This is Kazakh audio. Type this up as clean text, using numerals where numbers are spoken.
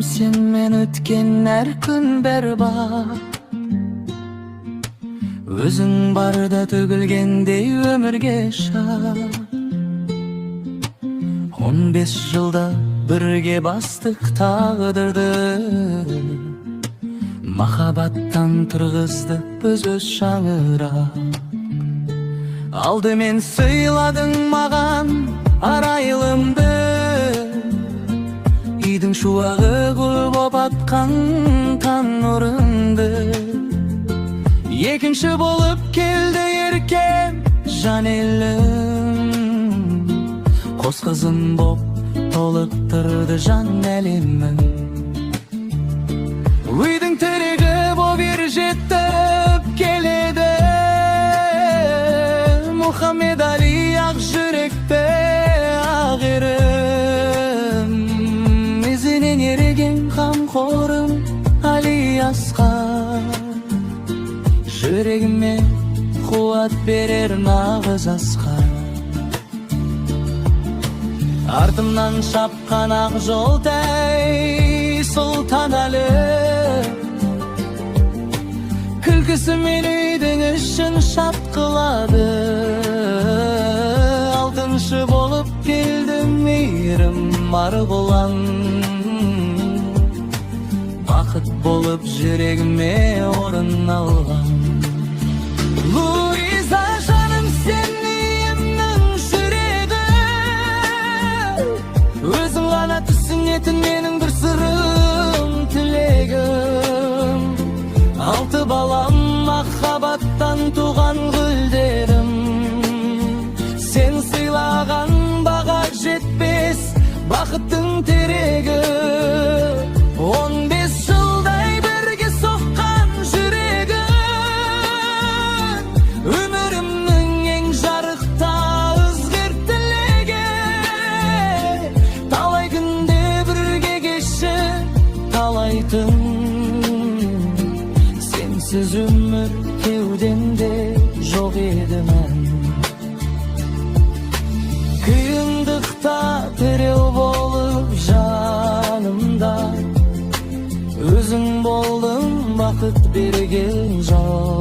sen men ötken her gün berbat. Özün barda tөгülгендей ömürge şart. 15 yılda birge bastık tağdırdı. Mahabattan tırgızdı öz şаңыra. Aldı men sıyladın mağan arayılımdı. Үйдің шуағы гүл боп атқан таң нұрынды. Екінші болып келді еркем жан елім. Қос қызым боп толықтырды жан әлемін. Үйдің тірегі боп ержетіп келеді. Мұхаммед Али ақ жүректі ақ ерім. Ізінен ереген қамқорым Али Асқар. Жүрегіме қуат берер нағыз асқар. Артымнан шапқан ақ жолдай Сұлтан Алі. Күлкісімен үйдің ішін шапқылады. Алтыншы болып келді мейірім марғұлан. Бақыт болып жүрегіме орын алған. Луиза жаным сен иемнің жүрегі. Өзің ғана түсінетін менің бір сырым тілегім. 6 балам махаббаттан туған гүлдерім. Сен сыйлаған баға жетпес бақыттың терегі. 15 жылдай бірге соққан жүрегім. Өмірімнің ең жарықта ызғыр тілегі. Талай күнде бірге кеші талай түн. Сенсіз өмір кеудемде жоқ еді мән. Қиындықта тереу болып жанымда. Өзің болдың бақыт берген жан.